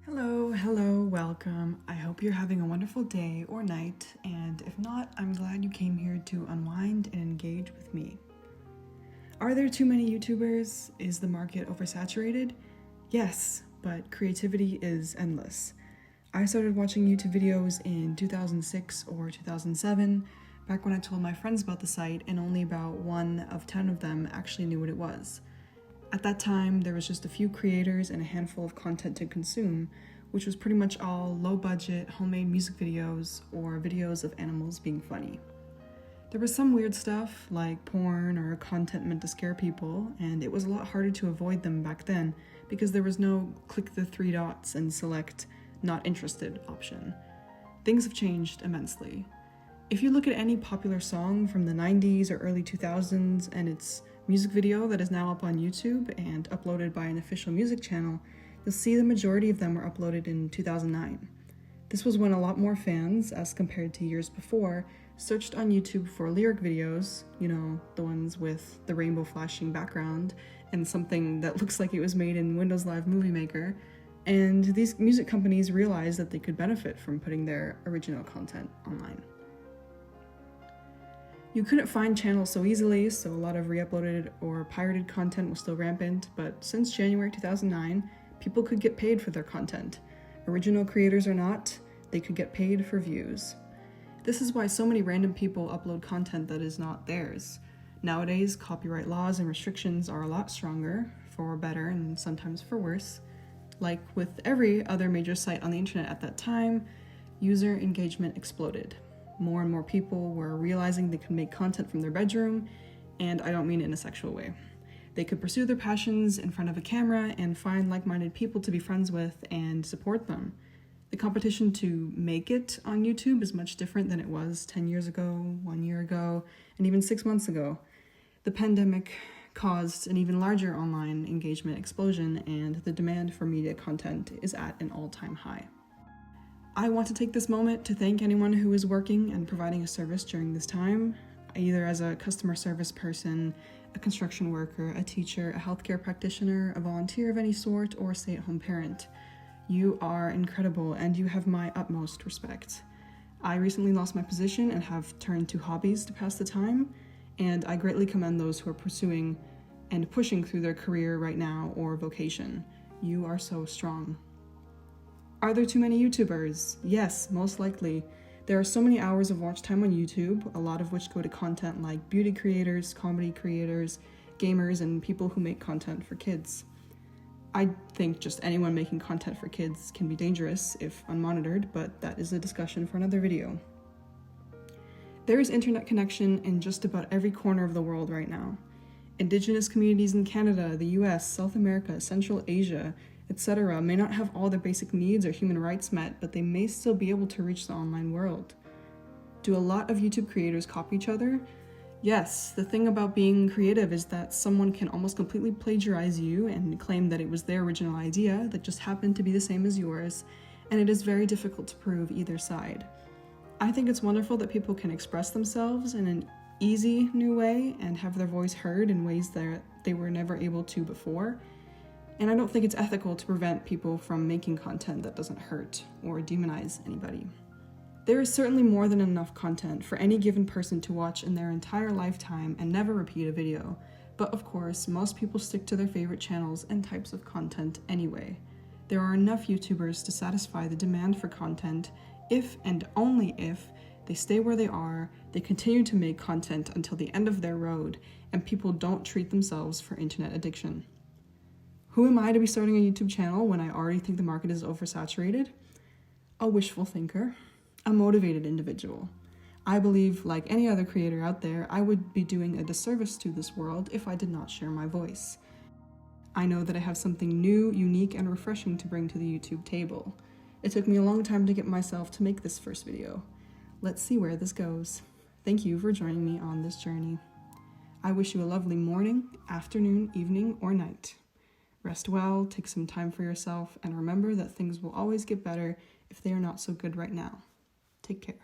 Hello, welcome. I hope you're having a wonderful day or night, and if not, I'm glad you came here to unwind and engage with me. Are there too many YouTubers? Is the market oversaturated? Yes, but creativity is endless. I started watching YouTube videos in 2006 or 2007, back when I told my friends about the site, and only about 1 of 10 of them actually knew what it was. At that time, there was just a few creators and a handful of content to consume, which was pretty much all low-budget, homemade music videos or videos of animals being funny. There was some weird stuff, like porn or content meant to scare people, and it was a lot harder to avoid them back then because there was no click the 3 dots and select not interested option. Things have changed immensely. If you look at any popular song from the 90s or early 2000s and its music video that is now up on YouTube and uploaded by an official music channel, you'll see the majority of them were uploaded in 2009. This was when a lot more fans, as compared to years before, searched on YouTube for lyric videos, the ones with the rainbow flashing background and something that looks like it was made in Windows Live Movie Maker, and these music companies realized that they could benefit from putting their original content online. You couldn't find channels so easily, so a lot of re-uploaded or pirated content was still rampant, but since January 2009, people could get paid for their content. Original creators or not, they could get paid for views. This is why so many random people upload content that is not theirs. Nowadays, copyright laws and restrictions are a lot stronger, for better and sometimes for worse. Like with every other major site on the internet at that time, user engagement exploded. More and more people were realizing they could make content from their bedroom, and I don't mean it in a sexual way. They could pursue their passions in front of a camera and find like-minded people to be friends with and support them. The competition to make it on YouTube is much different than it was 10 years ago, 1 year ago, and even 6 months ago. The pandemic caused an even larger online engagement explosion, and the demand for media content is at an all-time high. I want to take this moment to thank anyone who is working and providing a service during this time, either as a customer service person, a construction worker, a teacher, a healthcare practitioner, a volunteer of any sort, or a stay-at-home parent. You are incredible and you have my utmost respect. I recently lost my position and have turned to hobbies to pass the time, and I greatly commend those who are pursuing and pushing through their career right now or vocation. You are so strong. Are there too many YouTubers? Yes, most likely. There are so many hours of watch time on YouTube, a lot of which go to content like beauty creators, comedy creators, gamers, and people who make content for kids. I think just anyone making content for kids can be dangerous if unmonitored, but that is a discussion for another video. There is internet connection in just about every corner of the world right now. Indigenous communities in Canada, the US, South America, Central Asia, etc. may not have all their basic needs or human rights met, but they may still be able to reach the online world. Do a lot of YouTube creators copy each other? Yes, the thing about being creative is that someone can almost completely plagiarize you and claim that it was their original idea that just happened to be the same as yours, and it is very difficult to prove either side. I think it's wonderful that people can express themselves in an easy new way and have their voice heard in ways that they were never able to before. And I don't think it's ethical to prevent people from making content that doesn't hurt or demonize anybody. There is certainly more than enough content for any given person to watch in their entire lifetime and never repeat a video, but of course, most people stick to their favorite channels and types of content anyway. There are enough YouTubers to satisfy the demand for content if and only if they stay where they are, they continue to make content until the end of their road, and people don't treat themselves for internet addiction. Who am I to be starting a YouTube channel when I already think the market is oversaturated? A wishful thinker, a motivated individual. I believe, like any other creator out there, I would be doing a disservice to this world if I did not share my voice. I know that I have something new, unique, and refreshing to bring to the YouTube table. It took me a long time to get myself to make this first video. Let's see where this goes. Thank you for joining me on this journey. I wish you a lovely morning, afternoon, evening, or night. Rest well, take some time for yourself, and remember that things will always get better if they are not so good right now. Take care.